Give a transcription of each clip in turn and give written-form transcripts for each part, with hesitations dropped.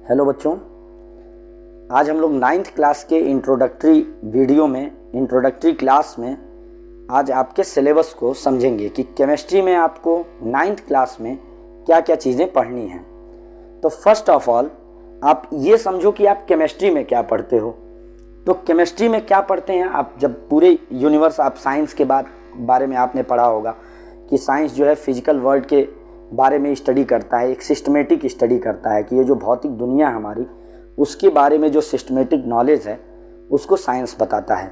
Hello बच्चों, आज हम लोग 9th क्लास के इंट्रोडक्टरी वीडियो में इंट्रोडक्टरी क्लास में आज आपके सिलेबस को समझेंगे कि केमिस्ट्री में आपको 9th क्लास में क्या क्या चीज़ें पढ़नी हैं। तो फर्स्ट ऑफ ऑल आप ये समझो कि आप केमिस्ट्री में क्या पढ़ते हो। तो केमिस्ट्री में क्या पढ़ते हैं आप, जब पूरे यूनिवर्स आप साइंस के बारे में आपने पढ़ा होगा कि साइंस जो है फिजिकल वर्ल्ड के बारे में स्टडी करता है, एक सिस्टमेटिक स्टडी करता है कि ये जो भौतिक दुनिया है हमारी, उसके बारे में जो सिस्टमेटिक नॉलेज है उसको साइंस बताता है।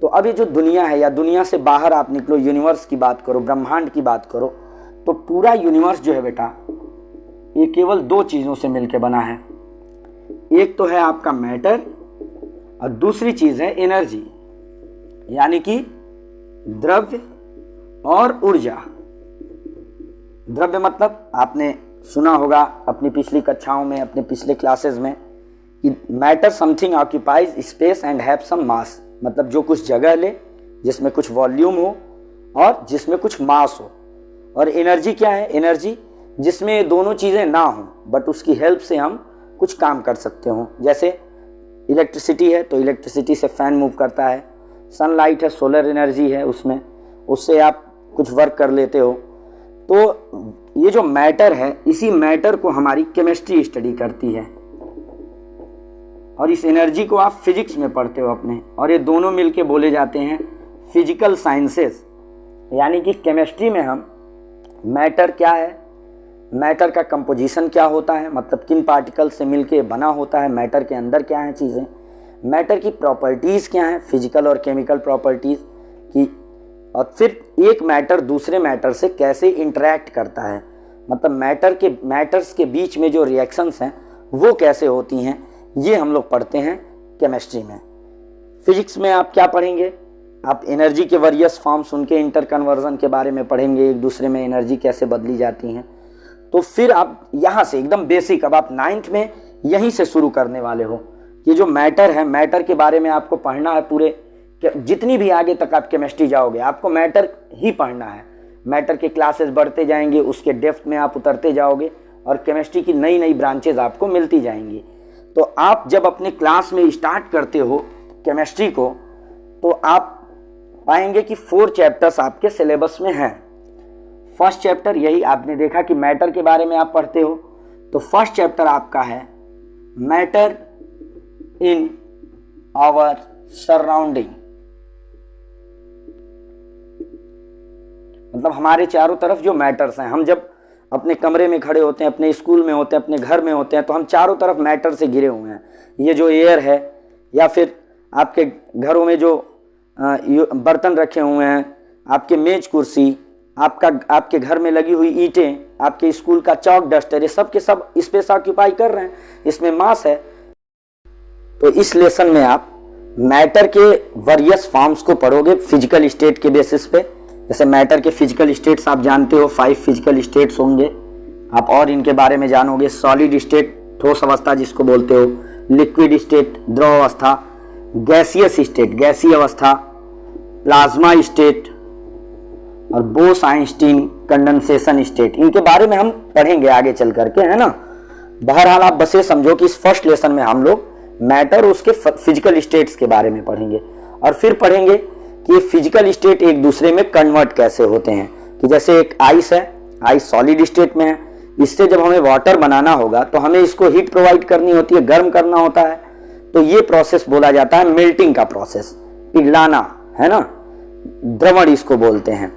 तो अब ये जो दुनिया है या दुनिया से बाहर आप निकलो, यूनिवर्स की बात करो, ब्रह्मांड की बात करो, तो पूरा यूनिवर्स जो है बेटा ये केवल दो चीज़ों से मिलकर बना है। एक तो है आपका मैटर और दूसरी चीज़ है एनर्जी, यानी कि द्रव्य और ऊर्जा। द्रव्य मतलब आपने सुना होगा अपनी पिछली कक्षाओं में, अपने पिछले क्लासेस में कि matter something occupies space and have some mass, मतलब जो कुछ जगह ले, जिसमें कुछ वॉल्यूम हो और जिसमें कुछ मास हो। और एनर्जी क्या है? एनर्जी जिसमें ये दोनों चीज़ें ना हो बट उसकी हेल्प से हम कुछ काम कर सकते हो। जैसे इलेक्ट्रिसिटी है तो इलेक्ट्रिसिटी से फैन मूव करता है, सनलाइट है, सोलर एनर्जी है, उसमें उससे आप कुछ वर्क कर लेते हो। तो ये जो मैटर है, इसी मैटर को हमारी केमिस्ट्री स्टडी करती है और इस एनर्जी को आप फिजिक्स में पढ़ते हो अपने, और ये दोनों मिलके बोले जाते हैं फिजिकल साइंसेस। यानी कि केमिस्ट्री में हम मैटर क्या है, मैटर का कंपोजिशन क्या होता है, मतलब किन पार्टिकल से मिलके बना होता है, मैटर के अंदर क्या है चीज़ें, मैटर की प्रॉपर्टीज़ क्या हैं, फिजिकल और केमिकल प्रॉपर्टीज़ की, और फिर एक मैटर दूसरे मैटर से कैसे इंटरेक्ट करता है, मतलब मैटर्स के बीच में जो रिएक्शंस हैं वो कैसे होती हैं, ये हम लोग पढ़ते हैं केमिस्ट्री में। फिजिक्स में आप क्या पढ़ेंगे? आप एनर्जी के वेरियस फॉर्म्स, उनके इंटर कन्वर्जन के बारे में पढ़ेंगे, एक दूसरे में एनर्जी कैसे बदली जाती हैं। तो फिर आप यहाँ से एकदम बेसिक, अब आप 9th में यहीं से शुरू करने वाले हो। ये जो मैटर है, मैटर के बारे में आपको पढ़ना है पूरे, जितनी भी आगे तक आप केमिस्ट्री जाओगे आपको मैटर ही पढ़ना है। मैटर के क्लासेस बढ़ते जाएंगे, उसके डेप्थ में आप उतरते जाओगे और केमिस्ट्री की नई नई ब्रांचेज आपको मिलती जाएंगी। तो आप जब अपने क्लास में स्टार्ट करते हो केमिस्ट्री को, तो आप पाएंगे कि 4 चैप्टर्स आपके सिलेबस में हैं। फर्स्ट चैप्टर, यही आपने देखा कि मैटर के बारे में आप पढ़ते हो, तो फर्स्ट चैप्टर आपका है मैटर इन आवर सराउंडिंग, मतलब हमारे चारों तरफ जो मैटर्स हैं। हम जब अपने कमरे में खड़े होते हैं, अपने स्कूल में होते हैं, अपने घर में होते हैं, तो हम चारों तरफ मैटर से घिरे हुए हैं। ये जो एयर है, या फिर आपके घरों में जो बर्तन रखे हुए हैं, आपके मेज कुर्सी, आपके घर में लगी हुई ईंटें, आपके स्कूल का चौक डस्टर, ये सब के सब स्पेस ऑक्यूपाई कर रहे हैं, इसमें मास है। तो इस लेसन में आप मैटर के वेरियस फॉर्म्स को पढ़ोगे फिजिकल स्टेट के बेसिस पे। जैसे मैटर के फिजिकल स्टेट्स आप जानते हो, 5 फिजिकल स्टेट्स होंगे, आप और इनके बारे में जानोगे। सॉलिड स्टेट, ठोस अवस्था जिसको बोलते हो, लिक्विड स्टेट, द्रव अवस्था, गैसियस स्टेट, गैसीय अवस्था, प्लाज्मा स्टेट, और बोस-आइंस्टीन कंडेंसेशन स्टेट। इनके बारे में हम पढ़ेंगे आगे चल करके, है ना। बहरहाल आप बस ये समझो कि इस फर्स्ट लेसन में हम लोग मैटर, उसके फिजिकल स्टेट्स के बारे में पढ़ेंगे, और फिर पढ़ेंगे कि फिजिकल स्टेट एक दूसरे में कन्वर्ट कैसे होते हैं। कि जैसे एक आइस है, आइस सॉलिड स्टेट में है, इससे जब हमें वाटर बनाना होगा तो हमें इसको हीट प्रोवाइड करनी होती है, गर्म करना होता है। तो ये प्रोसेस बोला जाता है मेल्टिंग का प्रोसेस, पिघलाना, है ना, द्रवण इसको बोलते हैं।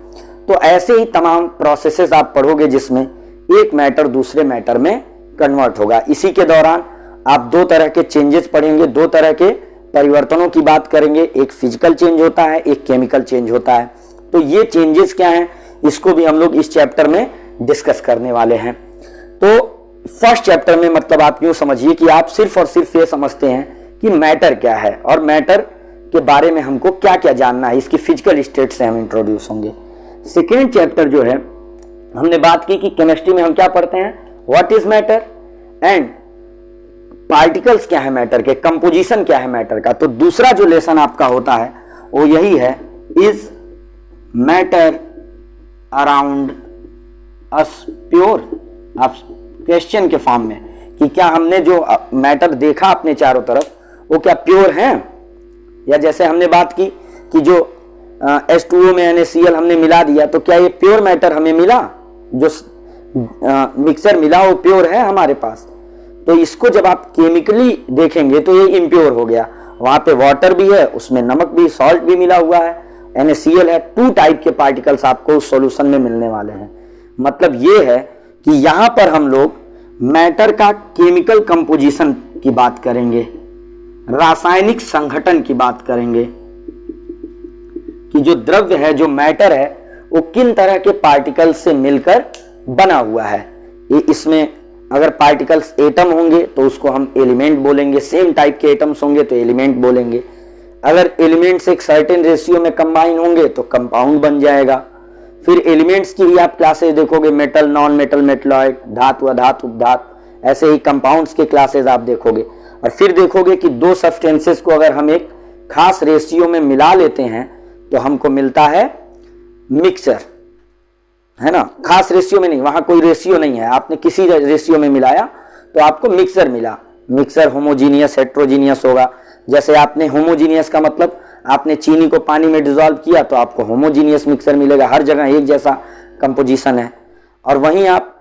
तो ऐसे ही तमाम प्रोसेसेस आप पढ़ोगे जिसमें एक मैटर दूसरे मैटर में कन्वर्ट होगा। इसी के दौरान आप 2 तरह के चेंजेस पढ़ेंगे, 2 तरह के परिवर्तनों की बात करेंगे। एक फिजिकल चेंज होता है, एक केमिकल चेंज होता है। तो ये चेंजेस क्या हैं, इसको भी हम लोग इस चैप्टर में डिस्कस करने वाले हैं। तो फर्स्ट चैप्टर में मतलब आप यूं समझिए कि आप सिर्फ और सिर्फ ये समझते हैं कि मैटर क्या है और मैटर के बारे में हमको क्या क्या जानना है, इसकी फिजिकल स्टेट से हम इंट्रोड्यूस होंगे। सेकेंड चैप्टर जो है, हमने बात की कि केमिस्ट्री में हम क्या पढ़ते हैं, what is matter and particles क्या है मैटर के, कंपोजिशन क्या है मैटर का। तो दूसरा जो लेसन आपका होता है वो यही है, is matter around us pure. आप क्वेश्चन के फॉर्म में कि क्या हमने जो मैटर देखा अपने चारों तरफ वो क्या प्योर हैं, या जैसे हमने बात की कि जो H2O में NaCl हमने मिला दिया तो क्या ये प्योर मैटर हमें मिला, जो मिक्सर मिला वो प्योर है हमारे पास। तो इसको जब आप केमिकली देखेंगे तो ये इम्प्योर हो गया। वहां पे वाटर भी है, उसमें नमक भी, सॉल्ट भी मिला हुआ है, NaCl है, 2 टाइप के पार्टिकल्स आपको उस सॉल्यूशन में मिलने वाले हैं। मतलब ये है कि यहां पर हम लोग मैटर का केमिकल कंपोजिशन की बात करेंगे, रासायनिक संघटन की बात करेंगे कि जो द्रव्य है, जो मैटर है, वो किन तरह के पार्टिकल्स से मिलकर बना हुआ है। इसमें अगर पार्टिकल्स एटम होंगे तो उसको हम एलिमेंट बोलेंगे, सेम टाइप के एटम्स होंगे तो एलिमेंट बोलेंगे। अगर एलिमेंट्स एक सर्टेन रेशियो में कंबाइन होंगे तो कंपाउंड बन जाएगा। फिर एलिमेंट्स की भी आप क्लासेस देखोगे, मेटल, नॉन मेटल, मेटलॉइड, धातु, अधातु, उपधातु, ऐसे ही कंपाउंड्स के क्लासेस आप देखोगे। और फिर देखोगे कि 2 सब्सटेंसेस को अगर हम एक खास रेशियो में मिला लेते हैं तो हमको मिलता है मिक्सर, है ना। खास रेशियो में नहीं, वहां कोई रेशियो नहीं है, आपने किसी रेशियो में मिलाया तो आपको मिक्सर मिला। मिक्सर होमोजीनियस, हेट्रोजीनियस होगा। जैसे आपने होमोजीनियस का मतलब आपने चीनी को पानी में डिसॉल्व किया तो आपको होमोजीनियस मिक्सर मिलेगा, हर जगह एक जैसा कंपोजिशन है। और वहीं आप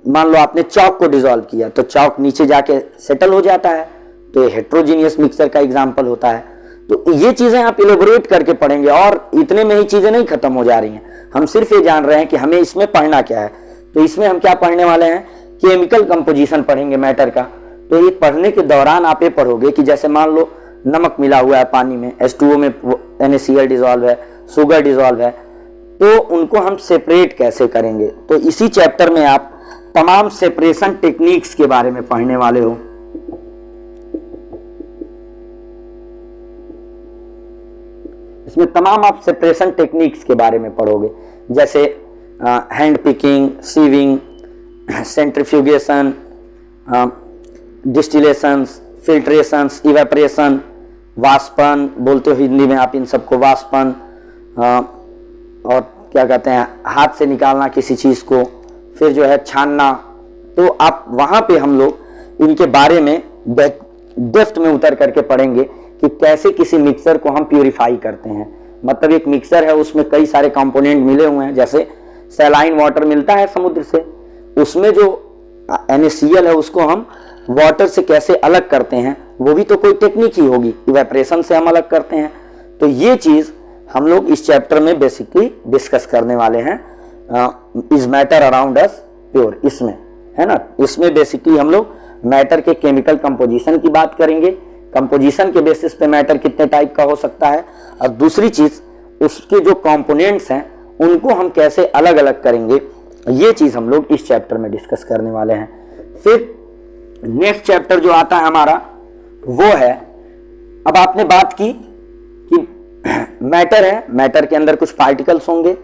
मान लो आपने चौक को डिसॉल्व किया तो चौक नीचे जाके सेटल हो जाता है, तो ये हेट्रोजीनियस मिक्सर का एग्जाम्पल होता है। तो ये चीजें आप इलेबोरेट करके पढ़ेंगे और इतने में ही चीजें नहीं खत्म हो जा रही हैं। हम सिर्फ ये जान रहे हैं कि हमें इसमें पढ़ना क्या है। तो इसमें हम क्या पढ़ने वाले हैं, केमिकल कंपोजिशन पढ़ेंगे मैटर का। तो ये पढ़ने के दौरान आप ये पढ़ोगे कि जैसे मान लो नमक मिला हुआ है पानी में, H2O में NaCl डिसॉल्व है, शुगर डिसॉल्व है, तो उनको हम सेपरेट कैसे करेंगे। तो इसी चैप्टर में आप तमाम सेपरेशन टेक्निक्स के बारे में पढ़ने वाले हो। इसमें तमाम आप सेपरेशन टेक्निक्स के बारे में पढ़ोगे, जैसे hand picking, sieving, centrifugation, distillations, filtrations, evaporation, वाष्पन बोलते हो हिंदी में आप इन सबको, वाष्पन, और क्या कहते हैं हाथ से निकालना किसी चीज़ को, फिर जो है छानना। तो आप वहाँ पे हम लोग इनके बारे में डेप्थ में उतर करके पढ़ेंगे कि कैसे किसी मिक्सर को हम प्यूरिफाई करते हैं। मतलब एक मिक्सर है, उसमें कई सारे कंपोनेंट मिले हुए हैं, जैसे सैलाइन वाटर मिलता है समुद्र से, उसमें जो NaCl है उसको हम वाटर से कैसे अलग करते हैं, वो भी तो कोई टेक्निक ही होगी। इवेपरेशन से हम अलग करते हैं। तो ये चीज़ हम लोग इस चैप्टर में बेसिकली डिस्कस करने वाले हैं। Is matter around us pure, इसमें है ना। इसमें बेसिकली हम लोग मैटर के केमिकल कंपोजिशन की बात करेंगे, कंपोजिशन के बेसिस पे मैटर कितने टाइप का हो सकता है, और दूसरी चीज उसके जो कंपोनेंट्स हैं उनको हम कैसे अलग अलग करेंगे, ये चीज हम लोग इस चैप्टर में डिस्कस करने वाले हैं। फिर नेक्स्ट चैप्टर जो आता है हमारा वो है, अब आपने बात की कि मैटर है, मैटर के अंदर कुछ पार्टिकल्स होंगे,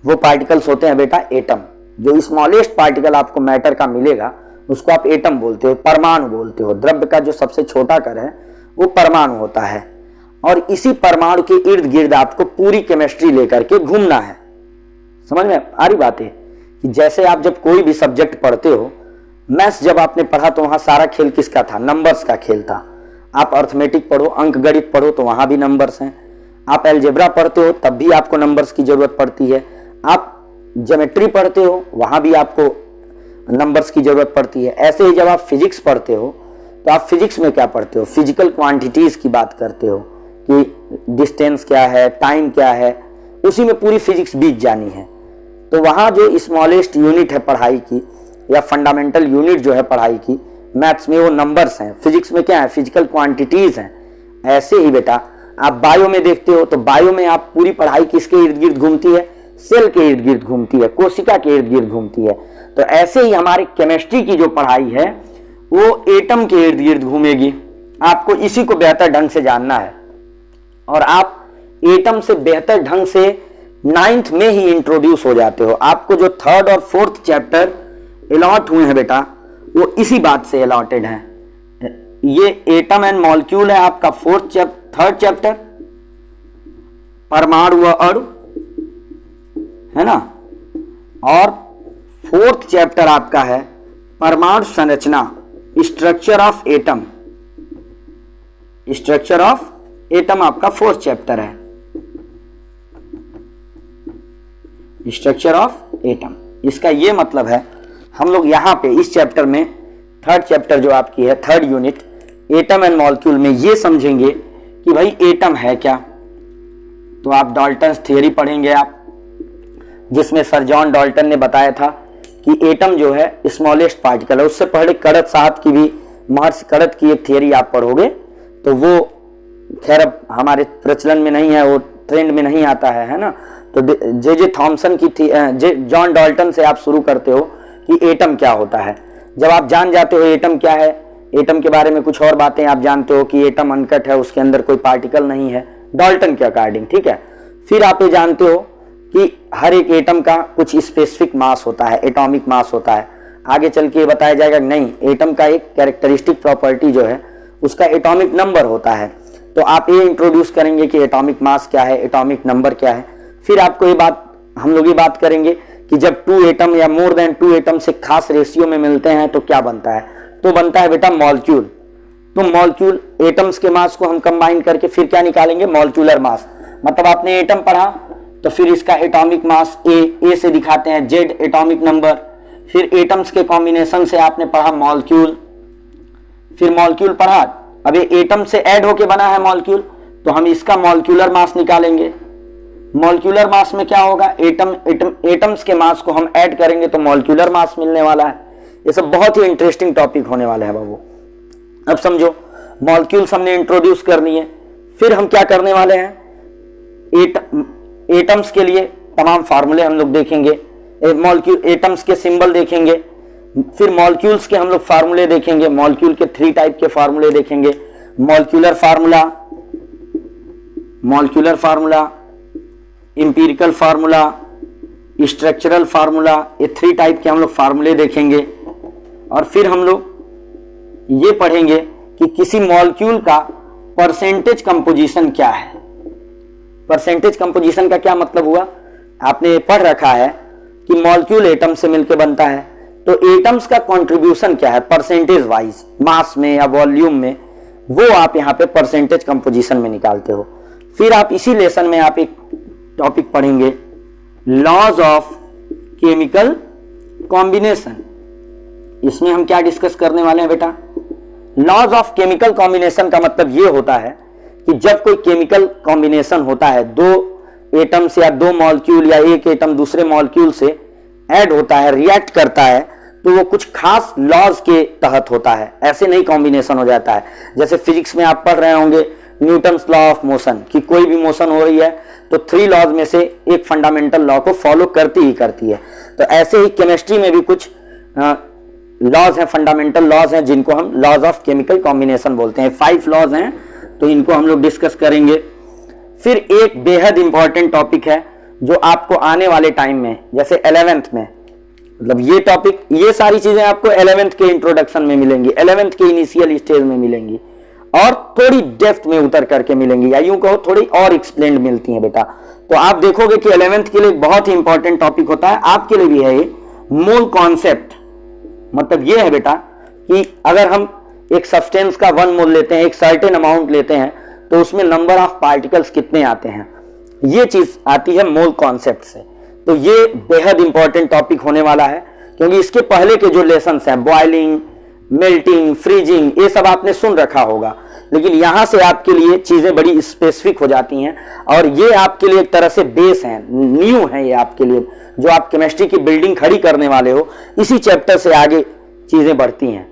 वो पार्टिकल्स होते हैं बेटा एटम। जो स्मॉलेस्ट पार्टिकल आपको मैटर का मिलेगा उसको आप एटम बोलते हो, परमाणु बोलते हो। द्रव्य का जो सबसे छोटा कण है वो परमाणु होता है, और इसी परमाणु के इर्द गिर्द आपको पूरी केमिस्ट्री लेकर के घूमना है। समझ में आ रही बात है कि जैसे आप जब कोई भी सब्जेक्ट पढ़ते हो, मैथ्स जब आपने पढ़ा तो वहां सारा खेल किसका था, नंबर्स का खेल था। आप अर्थमेटिक पढ़ो, अंक गणित पढ़ो तो वहां भी नंबर्स हैं। आप अलजेब्रा पढ़ते हो तब भी आपको नंबर्स की जरूरत पड़ती है। आप ज्योमेट्री पढ़ते हो वहां भी आपको नंबर्स की जरूरत पड़ती है। ऐसे ही जब आप फिजिक्स पढ़ते हो तो आप फिजिक्स में क्या पढ़ते हो, फिजिकल क्वांटिटीज की बात करते हो कि डिस्टेंस क्या है, टाइम क्या है, उसी में पूरी फिजिक्स बीत जानी है। तो वहां जो स्मॉलेस्ट यूनिट है पढ़ाई की, या फंडामेंटल यूनिट जो है पढ़ाई की, मैथ्स में वो नंबर्स हैं, फिजिक्स में क्या है, फिजिकल क्वांटिटीज हैं। ऐसे ही बेटा आप बायो में देखते हो तो बायो में आप पूरी पढ़ाई किसके इर्द गिर्द घूमती है, सेल के इर्द गिर्द घूमती है, कोशिका के इर्द गिर्द घूमती है। तो ऐसे ही हमारी केमिस्ट्री की जो पढ़ाई है वो एटम के इर्द गिर्द घूमेगी। आपको इसी को बेहतर ढंग से जानना है, और आप एटम से बेहतर ढंग से 9th में ही इंट्रोड्यूस हो जाते हो। आपको जो 3rd और 4th चैप्टर अलॉट हुए हैं बेटा वो इसी बात से अलॉटेड है। ये एटम एंड मॉलिक्यूल है आपका 3rd चैप्टर, परमाणु व अणु, है ना। और 4th चैप्टर आपका है परमाणु संरचना, structure of atom, structure of atom आपका 4th चैप्टर है, स्ट्रक्चर ऑफ एटम। इसका ये मतलब है हम लोग यहाँ पे इस चैप्टर में 3rd चैप्टर जो आपकी है 3rd unit atom and molecule में ये समझेंगे कि भाई एटम है क्या। तो आप डाल्टन्स थ्योरी पढ़ेंगे आप, जिसमें सर जॉन डाल्टन ने बताया था कि एटम जो है स्मॉलेस्ट पार्टिकल है। उससे पहले करत साहब की भी, महर्षि करत की एक थियरी आप पढ़ोगे तो वो खैर अब हमारे प्रचलन में नहीं है, वो ट्रेंड में नहीं आता है ना। तो जे थॉमसन की थी, जॉन डाल्टन से आप शुरू करते हो कि एटम क्या होता है। जब आप जान जाते हो एटम क्या है, एटम के बारे में कुछ और बातें आप जानते हो कि एटम अनकट है, उसके अंदर कोई पार्टिकल नहीं है डाल्टन के अकॉर्डिंग, ठीक है। फिर आप ये जानते हो कि हर एक एटम का कुछ स्पेसिफिक मास होता है, एटॉमिक मास होता है। आगे चल के बताया जाएगा नहीं, एटम का एक कैरेक्टरिस्टिक प्रॉपर्टी जो है उसका एटॉमिक नंबर होता है। तो आप ये इंट्रोड्यूस करेंगे कि एटॉमिक मास क्या है, एटॉमिक नंबर क्या है। फिर आपको ये बात, हम लोग ये बात करेंगे कि जब 2 एटम या मोर देन 2 एटम से खास रेशियो में मिलते हैं तो क्या बनता है, तो बनता है बेटा मॉलिक्यूल। तो मॉलिक्यूल, एटम्स के मास को हम कंबाइन करके फिर क्या निकालेंगे, मॉलिक्यूलर मास। मतलब आपने एटम पढ़ा तो फिर इसका एटॉमिक मास ए से दिखाते हैं, जेड एटॉमिक नंबर। फिर एटम्स के कॉम्बिनेशन से आपने पढ़ा मॉलिक्यूल, फिर मॉलिक्यूल पढ़ा। अब ये एटम से ऐड होके बना है मॉलिक्यूल, तो हम इसका मॉलिक्यूलर मास निकालेंगे। मॉलिक्यूलर मास में क्या होगा, एटम्स के मास को हम ऐड करेंगे तो मॉलिक्यूलर मास मिलने वाला है। ये सब बहुत ही इंटरेस्टिंग टॉपिक होने वाला है बाबू। अब समझो, मॉलिक्यूल्स हमने इंट्रोड्यूस कर लिए, फिर हम क्या करने वाले हैं, एटम्स के लिए तमाम फार्मूले हम लोग देखेंगे, एटम्स के सिंबल देखेंगे। फिर मॉलिक्यूल्स के हम लोग फार्मूले देखेंगे, मॉलिक्यूल के 3 टाइप के फार्मूले देखेंगे, molecular formula, molecular formula, empirical formula, structural formula. ये 3 टाइप के हम लोग फार्मूले देखेंगे। और फिर हम लोग ये पढ़ेंगे कि किसी मॉलिक्यूल का परसेंटेज कंपोजिशन क्या है। परसेंटेज कंपोजिशन का क्या मतलब हुआ, आपने पढ़ रखा है कि मॉलिक्यूल एटम से मिलकर बनता है, तो एटम्स का कंट्रीब्यूशन क्या है परसेंटेज वाइज, मास में या वॉल्यूम में, वो आप यहाँ पे परसेंटेज कंपोजिशन में निकालते हो। फिर आप इसी लेसन में आप एक टॉपिक पढ़ेंगे, लॉज ऑफ केमिकल कॉम्बिनेशन। इसमें हम क्या डिस्कस करने वाले हैं बेटा, लॉज ऑफ केमिकल कॉम्बिनेशन का मतलब ये होता है कि जब कोई केमिकल कॉम्बिनेशन होता है, 2 एटम्स या 2 मॉलिक्यूल या एक एटम दूसरे मॉलिक्यूल से ऐड होता है, रिएक्ट करता है, तो वो कुछ खास लॉज के तहत होता है, ऐसे नहीं कॉम्बिनेशन हो जाता है। जैसे फिजिक्स में आप पढ़ रहे होंगे न्यूटन्स लॉ ऑफ मोशन, कि कोई भी मोशन हो रही है तो 3 लॉज में से एक फंडामेंटल लॉ को फॉलो करती ही करती है। तो ऐसे ही केमिस्ट्री में भी कुछ लॉज हैं, फंडामेंटल लॉज हैं, जिनको हम लॉज ऑफ केमिकल कॉम्बिनेशन बोलते हैं। 5 लॉज हैं, तो इनको हम लोग डिस्कस करेंगे। फिर एक बेहद इंपॉर्टेंट टॉपिक है जो आपको आने वाले टाइम में, जैसे 11th में, मतलब ये टॉपिक, ये सारी चीजें आपको 11th के इंट्रोडक्शन में मिलेंगी, 11th के इनिशियल स्टेज में मिलेंगी, और थोड़ी डेप्थ में उतर करके मिलेंगी, या यूं कहो थोड़ी और एक्सप्लेन्ड मिलती हैं बेटा। तो आप देखोगे कि 11th के लिए बहुत ही इंपॉर्टेंट टॉपिक होता है, आपके लिए भी है ये मोल कॉन्सेप्ट। मतलब ये है बेटा कि अगर हम एक सब्सटेंस का 1 मोल लेते हैं, एक सर्टेन अमाउंट लेते हैं, तो उसमें नंबर ऑफ पार्टिकल्स कितने आते हैं, ये चीज आती है मोल कॉन्सेप्ट से। तो ये बेहद इंपॉर्टेंट टॉपिक होने वाला है, क्योंकि इसके पहले के जो लेसन्स हैं, बॉइलिंग, मेल्टिंग, फ्रीजिंग, ये सब आपने सुन रखा होगा, लेकिन यहां से आपके लिए चीजें बड़ी स्पेसिफिक हो जाती हैं, और ये आपके लिए एक तरह से बेस है, न्यू है ये आपके लिए, जो आप केमिस्ट्री की बिल्डिंग खड़ी करने वाले हो, इसी चैप्टर से आगे चीजें बढ़ती हैं।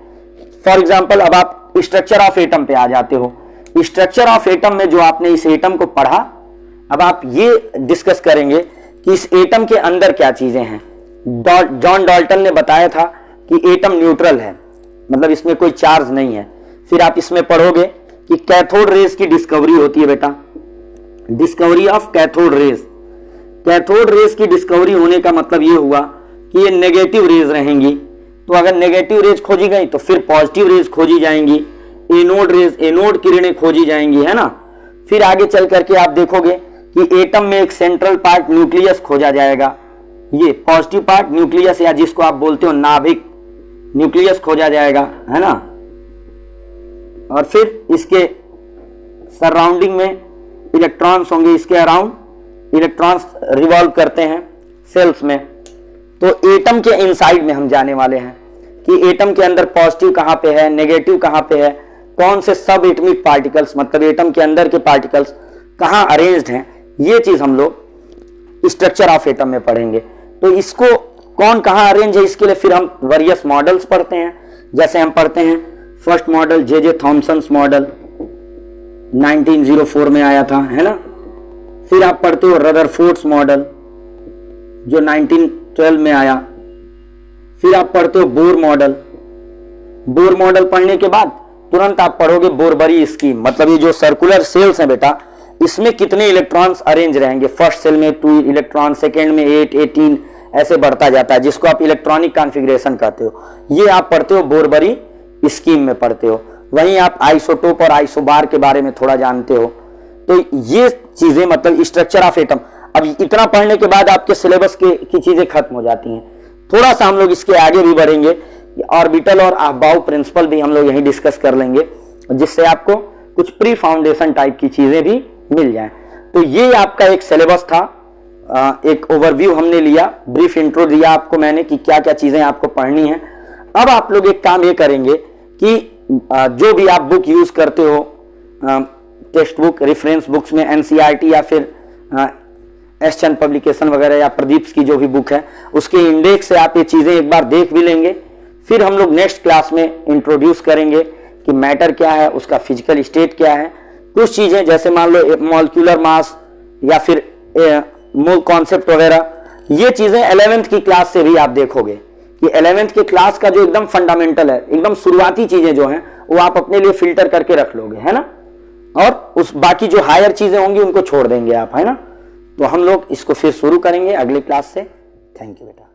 फॉर एग्जाम्पल, अब आप स्ट्रक्चर ऑफ एटम पे आ जाते हो। स्ट्रक्चर ऑफ एटम में जो आपने इस एटम को पढ़ा, अब आप ये डिस्कस करेंगे कि इस एटम के अंदर क्या चीजें हैं। जॉन डाल्टन ने बताया था कि एटम न्यूट्रल है, मतलब इसमें कोई चार्ज नहीं है। फिर आप इसमें पढ़ोगे कि कैथोड रेज की डिस्कवरी होती है बेटा, discovery of cathode rays. Cathode rays की डिस्कवरी होने का मतलब ये हुआ कि ये नेगेटिव रेज रहेंगी, तो अगर नेगेटिव रेज खोजी गई तो फिर पॉजिटिव रेज खोजी जाएंगी, एनोड रेज, एनोड किरणें खोजी जाएंगी, है ना। फिर आगे चल करके आप देखोगे कि एटम में एक सेंट्रल पार्ट न्यूक्लियस खोजा जाएगा, ये पॉजिटिव पार्ट न्यूक्लियस, या जिसको आप बोलते हो नाभिक, न्यूक्लियस खोजा जाएगा, है ना, और फिर इसके सराउंडिंग में इलेक्ट्रॉन्स होंगे, इसके अराउंड इलेक्ट्रॉन्स रिवॉल्व करते हैं सेल्स में। तो एटम के इनसाइड में हम जाने वाले हैं कि एटम के अंदर पॉजिटिव कहां पे है, नेगेटिव कहां पे है, कौन से सब एटमिक पार्टिकल्स मतलब एटम के अंदर के पार्टिकल्स कहां अरेंज्ड हैं, ये चीज हम लोग स्ट्रक्चर ऑफ एटम में पढ़ेंगे। तो इसको कौन कहां अरेंज है, इसके लिए फिर हम वेरियस मॉडल्स पढ़ते हैं। जैसे हम पढ़ते हैं first model J Thomson model 1904 में आया था, है ना। फिर आप पढ़ते हो रदरफोर्ड्स मॉडल जो 1912 में आया। फिर आप पढ़ते हो बोर मॉडल। बोर मॉडल पढ़ने के बाद तुरंत आप पढ़ोगे बोरबरी स्कीम, मतलब ये जो सर्कुलर सेल्स हैं बेटा, इसमें कितने इलेक्ट्रॉन्स अरेंज रहेंगे। फर्स्ट सेल में 2 इलेक्ट्रॉन, सेकेंड में 8, 18 ऐसे बढ़ता जाता है, जिसको आप इलेक्ट्रॉनिक कॉन्फ़िगरेशन कहते हो। ये आप पढ़ते हो बोरबरी स्कीम में पढ़ते हो। वहीं आप आइसोटोप और आइसोबार के बारे में थोड़ा जानते हो। तो ये चीजें मतलब स्ट्रक्चर ऑफ एटम। अब इतना पढ़ने के बाद आपके सिलेबस की चीजें खत्म हो जाती हैं। थोड़ा सा हम लोग इसके आगे भी बढ़ेंगे, ऑर्बिटल और अहबाउ प्रिंसिपल भी हम लोग यहीं डिस्कस कर लेंगे, जिससे आपको कुछ प्री फाउंडेशन टाइप की चीजें भी मिल जाएं। तो ये आपका एक सिलेबस था, एक ओवरव्यू हमने लिया, ब्रीफ इंट्रो दिया आपको मैंने कि क्या क्या चीजें आपको पढ़नी है। अब आप लोग एक काम ये करेंगे कि जो भी आप बुक यूज करते हो, टेक्स्ट बुक, रेफरेंस बुक्स में एनसीईआरटी या फिर एस चंद पब्लिकेशन वगैरह या प्रदीप की जो भी बुक है, उसके इंडेक्स से आप ये चीजें एक बार देख भी लेंगे। फिर हम लोग नेक्स्ट क्लास में इंट्रोड्यूस करेंगे कि मैटर क्या है, उसका फिजिकल स्टेट क्या है। कुछ चीजें जैसे मान लो मॉलिक्यूलर मास या फिर मोल कॉन्सेप्ट वगैरह, ये चीजें 11th की क्लास से भी आप देखोगे कि 11th की क्लास का जो एकदम फंडामेंटल है, एकदम शुरुआती चीजें जो हैं वो आप अपने लिए फिल्टर करके रख लोगे, है ना। और उस बाकी जो हायर चीजें होंगी उनको छोड़ देंगे आप, है ना। तो हम लोग इसको फिर शुरू करेंगे अगली क्लास से। थैंक यू बेटा।